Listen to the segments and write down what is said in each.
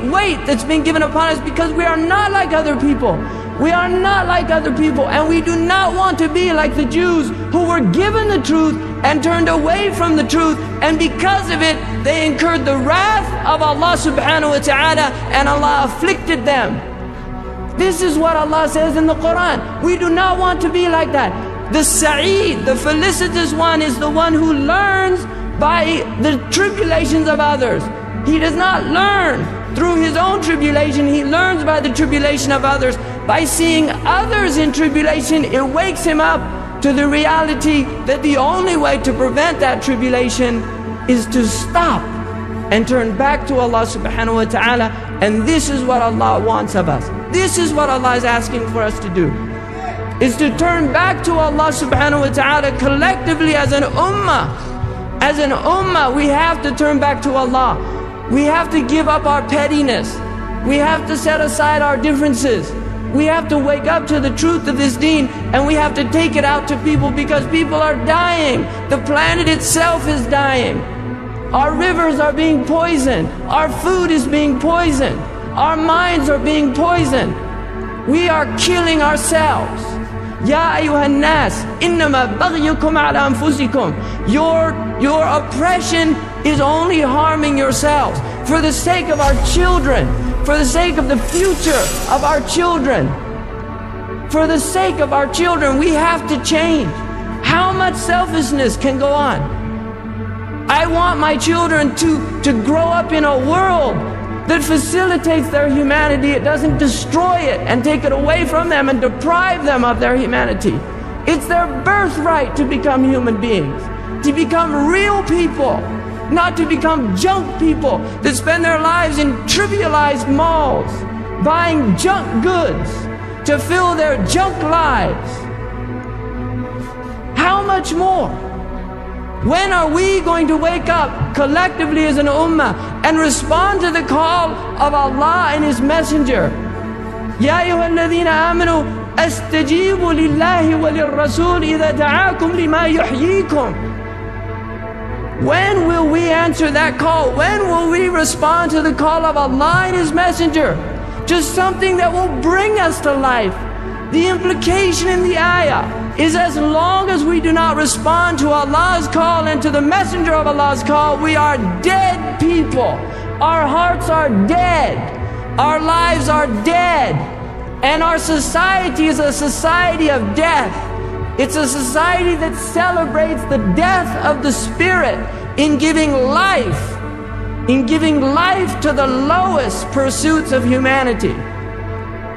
weight that's been given upon us because we are not like other people. We are not like other people, and we do not want to be like the Jews who were given the truth and turned away from the truth, and because of it they incurred the wrath of Allah subhanahu wa ta'ala, and Allah afflicted them. This is what Allah says in the Quran. We do not want to be like that. The Sa'id, the felicitous one, is the one who learns by the tribulations of others. He does not learn through his own tribulation, he learns by the tribulation of others. By seeing others in tribulation, it wakes him up to the reality that the only way to prevent that tribulation is to stop and turn back to Allah subhanahu wa ta'ala. And this is what Allah wants of us. This is what Allah is asking for us to do, is to turn back to Allah subhanahu wa ta'ala collectively as an ummah. As an ummah, we have to turn back to Allah. We have to give up our pettiness. We have to set aside our differences. We have to wake up to the truth of this deen, and we have to take it out to people, because people are dying. The planet itself is dying. Our rivers are being poisoned. Our food is being poisoned. Our minds are being poisoned. We are killing ourselves. Ya ayyuhan nas, innama baghyukum ala anfusikum. Your oppression is only harming yourselves. For the sake of our children, for the sake of the future of our children, for the sake of our children, we have to change. How much selfishness can go on? I want my children to grow up in a world that facilitates their humanity. It doesn't destroy it and take it away from them and deprive them of their humanity. It's their birthright to become human beings, to become real people, not to become junk people that spend their lives in trivialized malls, buying junk goods to fill their junk lives. How much more? When are we going to wake up collectively as an ummah and respond to the call of Allah and His Messenger? Ya ayyuhalladhina amanu astajibu lillahi wa lirrasul idha da'akum lima yuhyikum. When will we answer that call? When will we respond to the call of Allah and His Messenger? Just something that will bring us to life. The implication in the ayah is, as long as we do not respond to Allah's call and to the Messenger of Allah's call, we are dead people. Our hearts are dead. Our lives are dead. And our society is a society of death. It's a society that celebrates the death of the spirit in giving life to the lowest pursuits of humanity.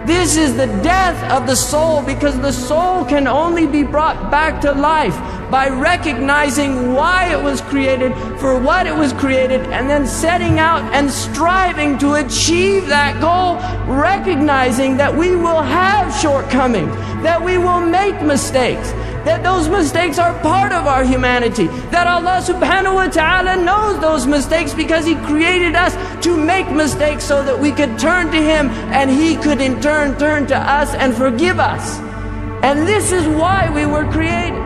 This is the death of the soul, because the soul can only be brought back to life by recognizing why it was created, for what it was created, and then setting out and striving to achieve that goal, recognizing that we will have shortcomings, that we will make mistakes, that those mistakes are part of our humanity, that Allah subhanahu wa ta'ala knows those mistakes because He created us to make mistakes so that we could turn to Him and He could in turn turn to us and forgive us. And this is why we were created.